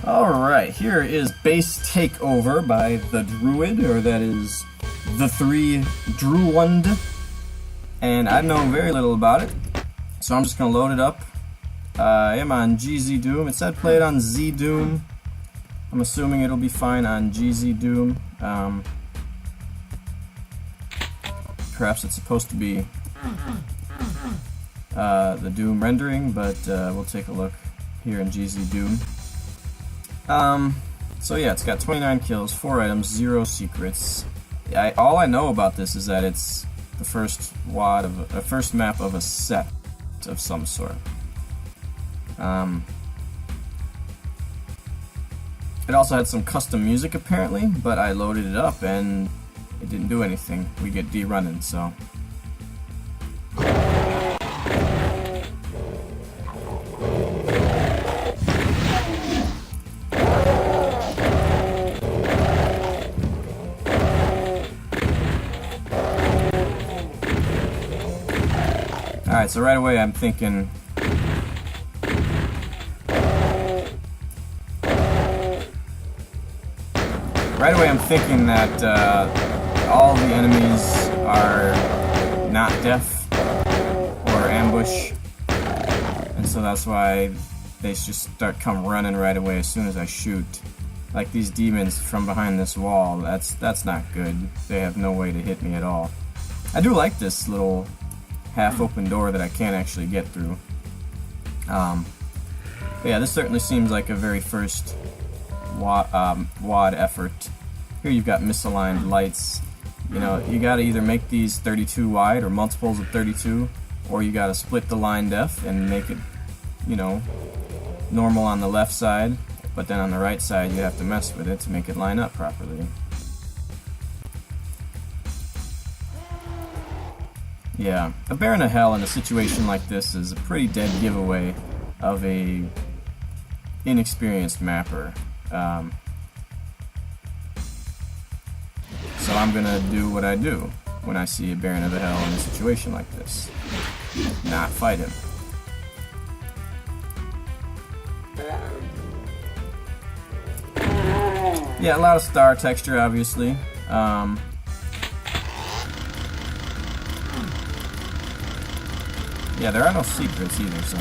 Alright, here is Base Takeover by the Druid, or that is the 3 Druwund, and I know very little about it, so I'm just going to load it up. I am on GZ Doom. It said play it on Z Doom. I'm assuming it'll be fine on GZ Doom. Perhaps it's supposed to be the Doom rendering, but we'll take a look here in GZ Doom. So yeah, it's got 29 kills, 4 items, 0 secrets. All I know about this is that it's the first first map of a set of some sort. It also had some custom music apparently, but I loaded it up and it didn't do anything. We get D-running, so. Alright, so right away I'm thinking that all the enemies are not deaf or ambush, and so that's why they just come running right away as soon as I shoot. Like these demons from behind this wall, that's not good. They have no way to hit me at all. I do like this little half-open door that I can't actually get through. But yeah, this certainly seems like a very first WAD effort. Here you've got misaligned lights. You know, you gotta either make these 32 wide or multiples of 32, or you gotta split the line def and make it, you know, normal on the left side, but then on the right side you have to mess with it to make it line up properly. Yeah, a Baron of Hell in a situation like this is a pretty dead giveaway of a inexperienced mapper. So I'm gonna do what I do when I see a Baron of the Hell in a situation like this. Not fight him. Yeah, a lot of star texture, obviously. Yeah, there are no secrets either, so.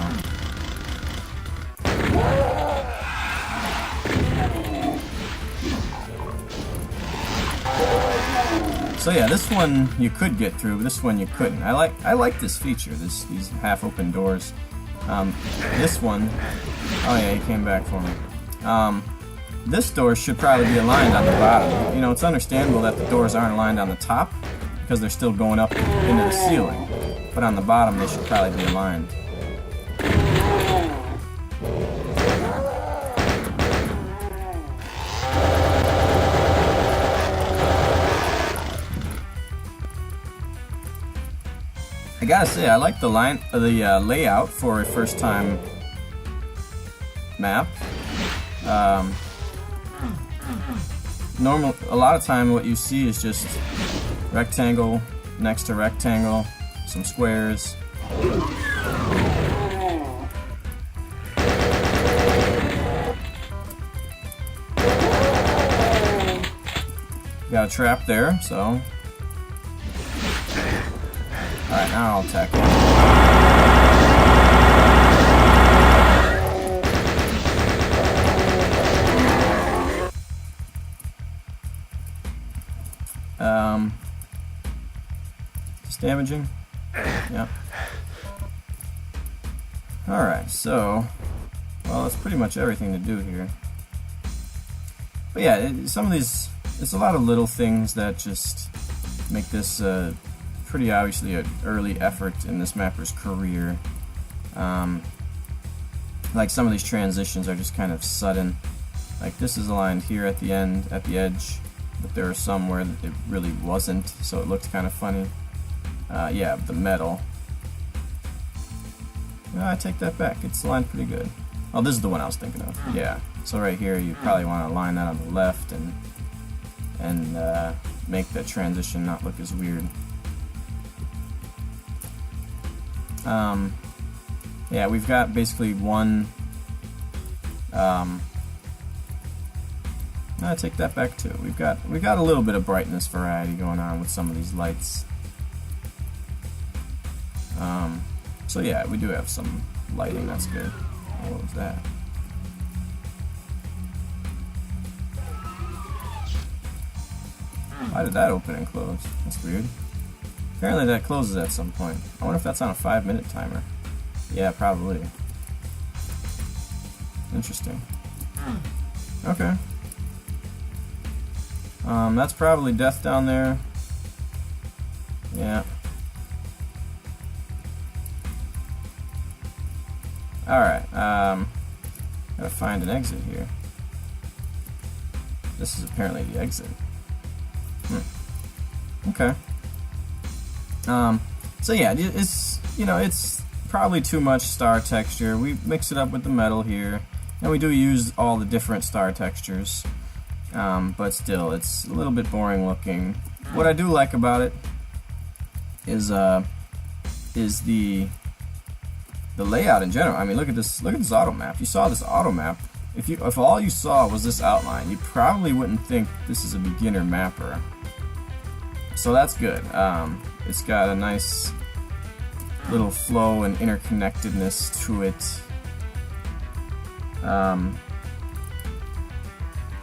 So yeah, this one you could get through, but this one you couldn't. I like this feature, these half-open doors. This one, oh yeah, he came back for me. This door should probably be aligned on the bottom. You know, it's understandable that the doors aren't aligned on the top because they're still going up into the ceiling. But on the bottom, they should probably be aligned. I gotta say, I like the layout for a first-time map. A lot of time, what you see is just rectangle next to rectangle, some squares. Got a trap there, so. Alright, now I'll attack him. Just damaging? Yeah. Alright, so, well, that's pretty much everything to do here. But yeah, some of these, it's a lot of little things that just make this pretty obviously an early effort in this mapper's career. Like some of these transitions are just kind of sudden. Like this is aligned here at the end, at the edge, but there are some where it really wasn't, so it looked kind of funny. Yeah, the metal. No, I take that back. It's aligned pretty good. Oh, this is the one I was thinking of. Yeah. So right here, you probably want to align that on the left and make the transition not look as weird. Yeah, we've got basically one I take that back too. We got a little bit of brightness variety going on with some of these lights. So yeah, we do have some lighting. That's good. What was that? Why did that open and close? That's weird. Apparently that closes at some point. I wonder if that's on a 5-minute timer. Yeah, probably. Interesting. Okay. That's probably death down there. Yeah. Alright, gotta find an exit here. This is apparently the exit. Okay. So yeah, it's, you know, it's probably too much star texture. We mix it up with the metal here, and we do use all the different star textures, but still, it's a little bit boring looking. What I do like about it is the layout in general. I mean, look at this auto map. You saw this auto map. If all you saw was this outline, you probably wouldn't think this is a beginner mapper. So that's good. It's got a nice little flow and interconnectedness to it.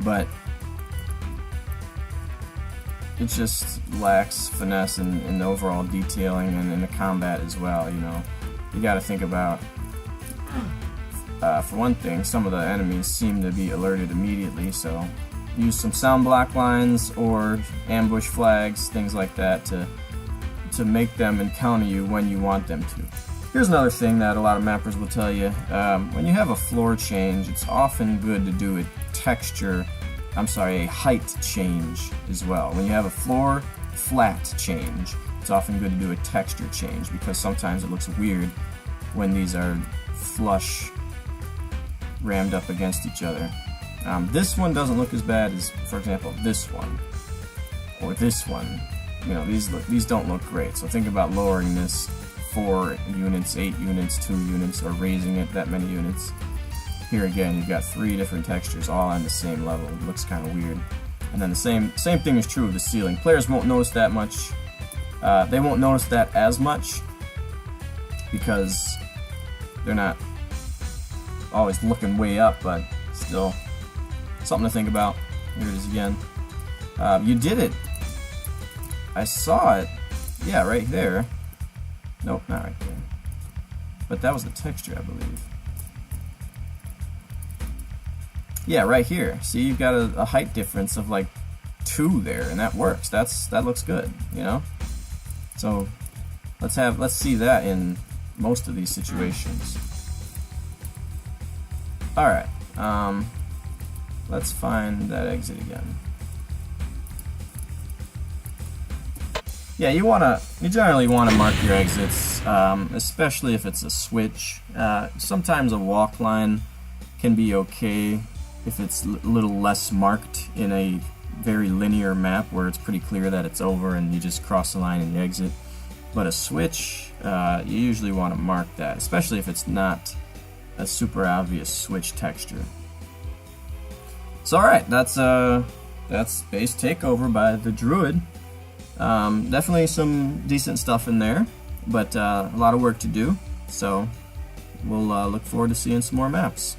But it just lacks finesse in the overall detailing and in the combat as well. You know, you got to think about, for one thing, some of the enemies seem to be alerted immediately, so use some sound block lines or ambush flags, things like that, to make them encounter you when you want them to. Here's another thing that a lot of mappers will tell you. When you have a floor change, it's often good to do a height change as well. When you have a floor flat change, it's often good to do a texture change, because sometimes it looks weird when these are flush, rammed up against each other. This one doesn't look as bad as, for example, this one or this one. You know, these don't look great. So think about lowering this 4 units, 8 units, 2 units, or raising it that many units. Here again, you've got 3 different textures all on the same level. It looks kind of weird. And then the same thing is true of the ceiling. Players won't notice that much. They won't notice that as much because they're not always looking way up, but still something to think about. Here it is again. You did it. I saw it. Yeah, right there. Nope, not right there. But that was the texture, I believe. Yeah, right here. See, you've got a height difference of like 2 there, and that works. That looks good, you know? So let's see that in most of these situations. Alright, let's find that exit again. Yeah, you generally wanna mark your exits, especially if it's a switch. Sometimes a walk line can be okay if it's a little less marked in a very linear map where it's pretty clear that it's over and you just cross the line and you exit. But a switch, you usually want to mark that, especially if it's not a super obvious switch texture. So alright, that's base Takeover by the Druid. Definitely some decent stuff in there, but a lot of work to do, so we'll look forward to seeing some more maps.